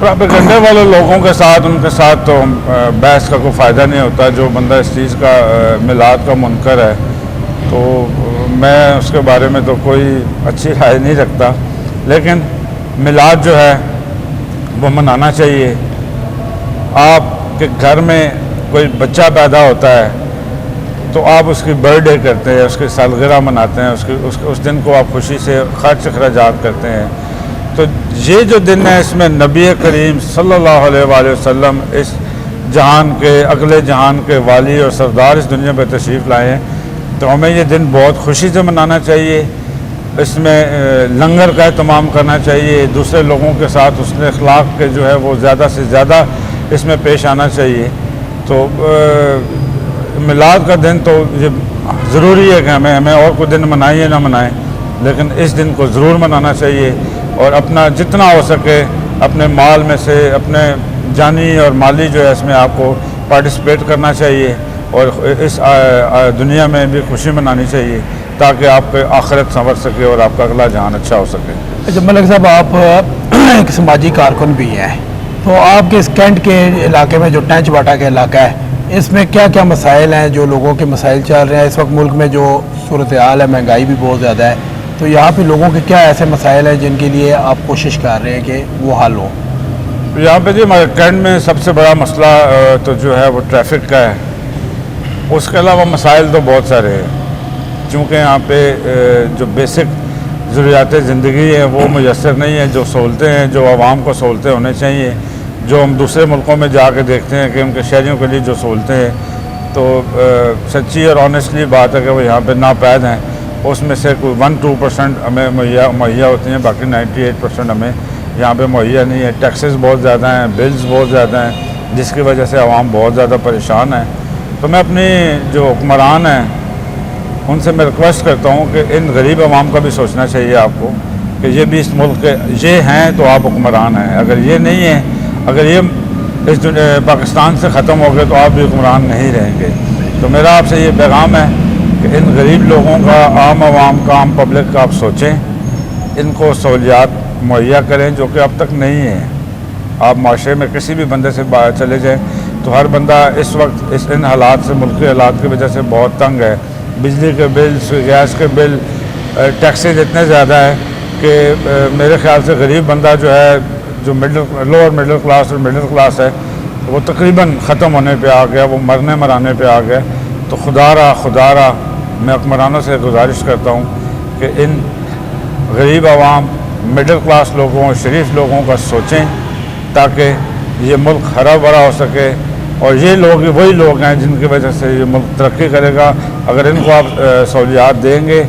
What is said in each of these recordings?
پراپیگنڈے والے لوگوں کے ساتھ ان کے ساتھ تو بحث کا کوئی فائدہ نہیں ہوتا. جو بندہ اس چیز کا میلاد کا منکر ہے تو میں اس کے بارے میں تو کوئی اچھی رائے نہیں رکھتا. لیکن میلاد جو ہے وہ منانا چاہیے. آپ کے گھر میں کوئی بچہ پیدا ہوتا ہے تو آپ اس کی برتھ ڈے کرتے ہیں, اس کی سالگرہ مناتے ہیں, اس دن کو آپ خوشی سے خرچ اخراجات کرتے ہیں. تو یہ جو دن ہے اس میں نبی کریم صلی اللہ علیہ وآلہ وسلم اس جہان کے اگلے جہان کے والی اور سردار اس دنیا پہ تشریف لائے ہیں. تو ہمیں یہ دن بہت خوشی سے منانا چاہیے. اس میں لنگر کا اہتمام کرنا چاہیے. دوسرے لوگوں کے ساتھ حسن اخلاق کے جو ہے وہ زیادہ سے زیادہ اس میں پیش آنا چاہیے. تو میلاد کا دن تو یہ ضروری ہے کہ ہمیں اور کوئی دن منائیں یا نہ منائیں, لیکن اس دن کو ضرور منانا چاہیے. اور اپنا جتنا ہو سکے اپنے مال میں سے اپنے جانی اور مالی جو ہے اس میں آپ کو پارٹیسپیٹ کرنا چاہیے اور اس دنیا میں بھی خوشی منانی چاہیے تاکہ آپ کے آخرت سنور سکے اور آپ کا اگلا جہان اچھا ہو سکے. اچھا ملک صاحب, آپ ایک سماجی کارکن بھی ہیں, تو آپ کے اس کینٹ کے علاقے میں جو ٹینچ باٹا کا علاقہ ہے اس میں کیا کیا مسائل ہیں جو لوگوں کے مسائل چل رہے ہیں اس وقت ملک میں؟ جو صورتحال ہے, مہنگائی بھی بہت زیادہ ہے, تو یہاں پہ لوگوں کے کیا ایسے مسائل ہیں جن کے لیے آپ کوشش کر رہے ہیں کہ وہ حل ہو؟ یہاں پہ جی ہمارے کینٹ میں سب سے بڑا مسئلہ تو جو ہے وہ ٹریفک کا ہے. اس کے علاوہ مسائل تو بہت سارے ہیں, چونکہ یہاں پہ جو بیسک ضروریات زندگی ہے وہ میسر نہیں ہے. جو سہولتیں ہیں, جو عوام کو سہولتیں ہونے چاہیے, جو ہم دوسرے ملکوں میں جا کے دیکھتے ہیں کہ ان کے شہریوں کے لیے جو سہولتیں ہیں, تو سچی اور آنیسٹلی بات ہے کہ وہ یہاں پہ ناپید ہیں. اس میں سے کوئی 1-2% ہمیں مہیا ہوتی ہیں, باقی 98% ہمیں یہاں پہ مہیا نہیں ہے. ٹیکسز بہت زیادہ ہیں, بلز بہت زیادہ ہیں, جس کی وجہ سے عوام بہت زیادہ پریشان ہیں. تو میں اپنی جو حکمران ہیں ان سے میں ریکویسٹ کرتا ہوں کہ ان غریب عوام کا بھی سوچنا چاہیے آپ کو کہ یہ بھی اس ملک کے یہ ہیں تو آپ حکمران ہیں. اگر یہ نہیں ہیں, اگر یہ اس پاکستان سے ختم ہو گئے تو آپ بھی حکمران نہیں رہیں گے. تو میرا آپ سے یہ پیغام ہے کہ ان غریب لوگوں کا, عام عوام کا, عام پبلک کا آپ سوچیں, ان کو سہولیات مہیا کریں جو کہ اب تک نہیں ہیں. آپ معاشرے میں کسی بھی بندے سے باہر چلے جائیں تو ہر بندہ اس وقت ان حالات سے, ملکی حالات کی وجہ سے بہت تنگ ہے. بجلی کے بل, گیس کے بل, ٹیکسز اتنے زیادہ ہیں کہ میرے خیال سے غریب بندہ جو ہے, جو لوور مڈل کلاس اور مڈل کلاس ہے, وہ تقریباً ختم ہونے پہ آ گیا, وہ مرنے مرانے پہ آ گیا. تو خدا را میں حکمرانوں سے گزارش کرتا ہوں کہ ان غریب عوام, مڈل کلاس لوگوں, شریف لوگوں کا سوچیں تاکہ یہ ملک ہرا بھرا ہو سکے. اور یہ لوگ وہی لوگ ہیں جن کی وجہ سے یہ ملک ترقی کرے گا. اگر ان کو آپ سہولیات دیں گے,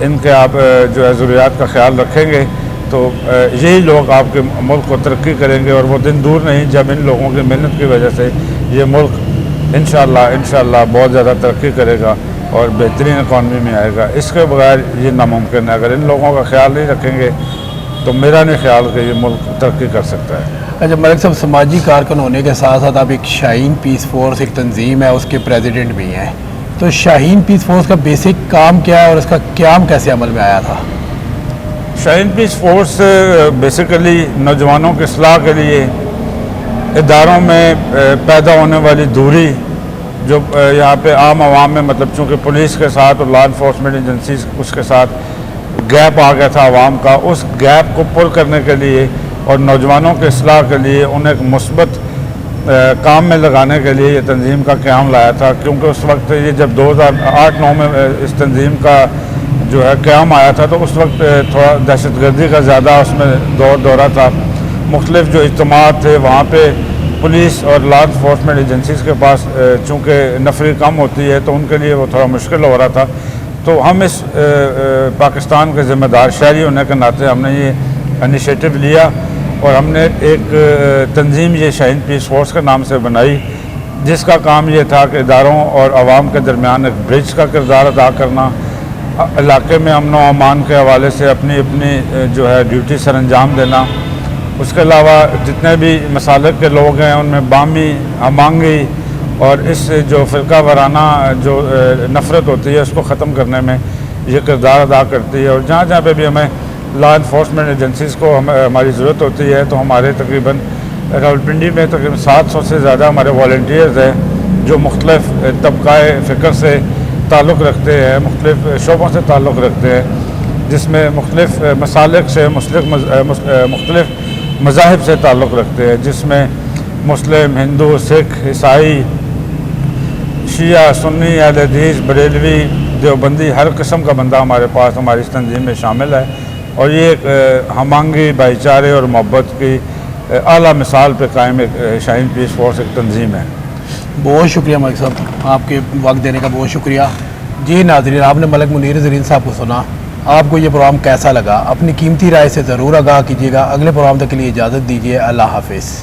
ان کے آپ جو ہے ضروریات کا خیال رکھیں گے, تو یہی لوگ آپ کے ملک کو ترقی کریں گے. اور وہ دن دور نہیں جب ان لوگوں کی محنت کی وجہ سے یہ ملک انشاءاللہ بہت زیادہ ترقی کرے گا اور بہترین اکانومی میں آئے گا. اس کے بغیر یہ ناممکن ہے. اگر ان لوگوں کا خیال نہیں رکھیں گے تو میرا نہیں خیال کہ یہ ملک ترقی کر سکتا ہے. اچھا ملک صاحب, سماجی کارکن ہونے کے ساتھ ساتھ آپ ایک شاہین پیس فورس ایک تنظیم ہے, اس کے پریزیڈنٹ بھی ہیں. تو شاہین پیس فورس کا بیسک کام کیا ہے اور اس کا قیام کیسے عمل میں آیا تھا؟ شاہین پیس فورس بیسیکلی نوجوانوں کی اصلاح کے لیے اداروں میں پیدا ہونے والی دوری جو یہاں پہ عام عوام میں, مطلب چونکہ پولیس کے ساتھ اور لا انفورسمنٹ ایجنسیز اس کے ساتھ گیپ آ گیا تھا عوام کا, اس گیپ کو پر کرنے کے لیے اور نوجوانوں کے اصلاح کے لیے انہیں ایک مثبت کام میں لگانے کے لیے یہ تنظیم کا قیام لایا تھا. کیونکہ اس وقت یہ جب 2008-9 میں اس تنظیم کا جو ہے قیام آیا تھا تو اس وقت تھوڑا دہشت گردی کا زیادہ اس میں دورہ تھا. مختلف جو اجتماعات تھے وہاں پہ پولیس اور لا انفورسمنٹ ایجنسیز کے پاس چونکہ نفری کم ہوتی ہے تو ان کے لیے وہ تھوڑا مشکل ہو رہا تھا. تو ہم اس پاکستان کے ذمہ دار شہری ہونے کے ناطے ہم نے یہ انیشیٹو لیا اور ہم نے ایک تنظیم یہ شاہین پیس فورس کے نام سے بنائی, جس کا کام یہ تھا کہ اداروں اور عوام کے درمیان ایک برج کا کردار ادا کرنا, علاقے میں امن و امان کے حوالے سے اپنی جو ہے ڈیوٹی سر انجام دینا. اس کے علاوہ جتنے بھی مسالک کے لوگ ہیں ان میں بامی, ہمانگی اور اس جو فرقہ وارانہ جو نفرت ہوتی ہے اس کو ختم کرنے میں یہ کردار ادا کرتی ہے. اور جہاں جہاں پہ بھی ہمیں لا انفورسمنٹ ایجنسیز کو ہماری ضرورت ہوتی ہے تو ہمارے تقریباً راولپنڈی میں تقریباً 700 سے زیادہ ہمارے والنٹیئرز ہیں جو مختلف طبقۂ فکر سے تعلق رکھتے ہیں، مختلف شعبوں سے تعلق رکھتے ہیں، جس میں مختلف مسالک سے مختلف مذاہب سے تعلق رکھتے ہیں، جس میں مسلم، ہندو، سکھ، عیسائی، شیعہ، سنی، اہل حدیث، بریلوی، دیوبندی، ہر قسم کا بندہ ہمارے پاس ہماری اس تنظیم میں شامل ہے، اور یہ ایک ہم آہنگی، بھائی چارے اور محبت کی اعلیٰ مثال پہ قائم ایک شاہین پیس فورس ایک تنظیم ہے۔ بہت شکریہ ملک صاحب، آپ کے وقت دینے کا بہت شکریہ۔ جی ناظرین، آپ نے ملک منیر زرین صاحب کو سنا، آپ کو یہ پروگرام کیسا لگا؟ اپنی قیمتی رائے سے ضرور آگاہ کیجیے گا۔ اگلے پروگرام تک کے لیے اجازت دیجیے، اللہ حافظ۔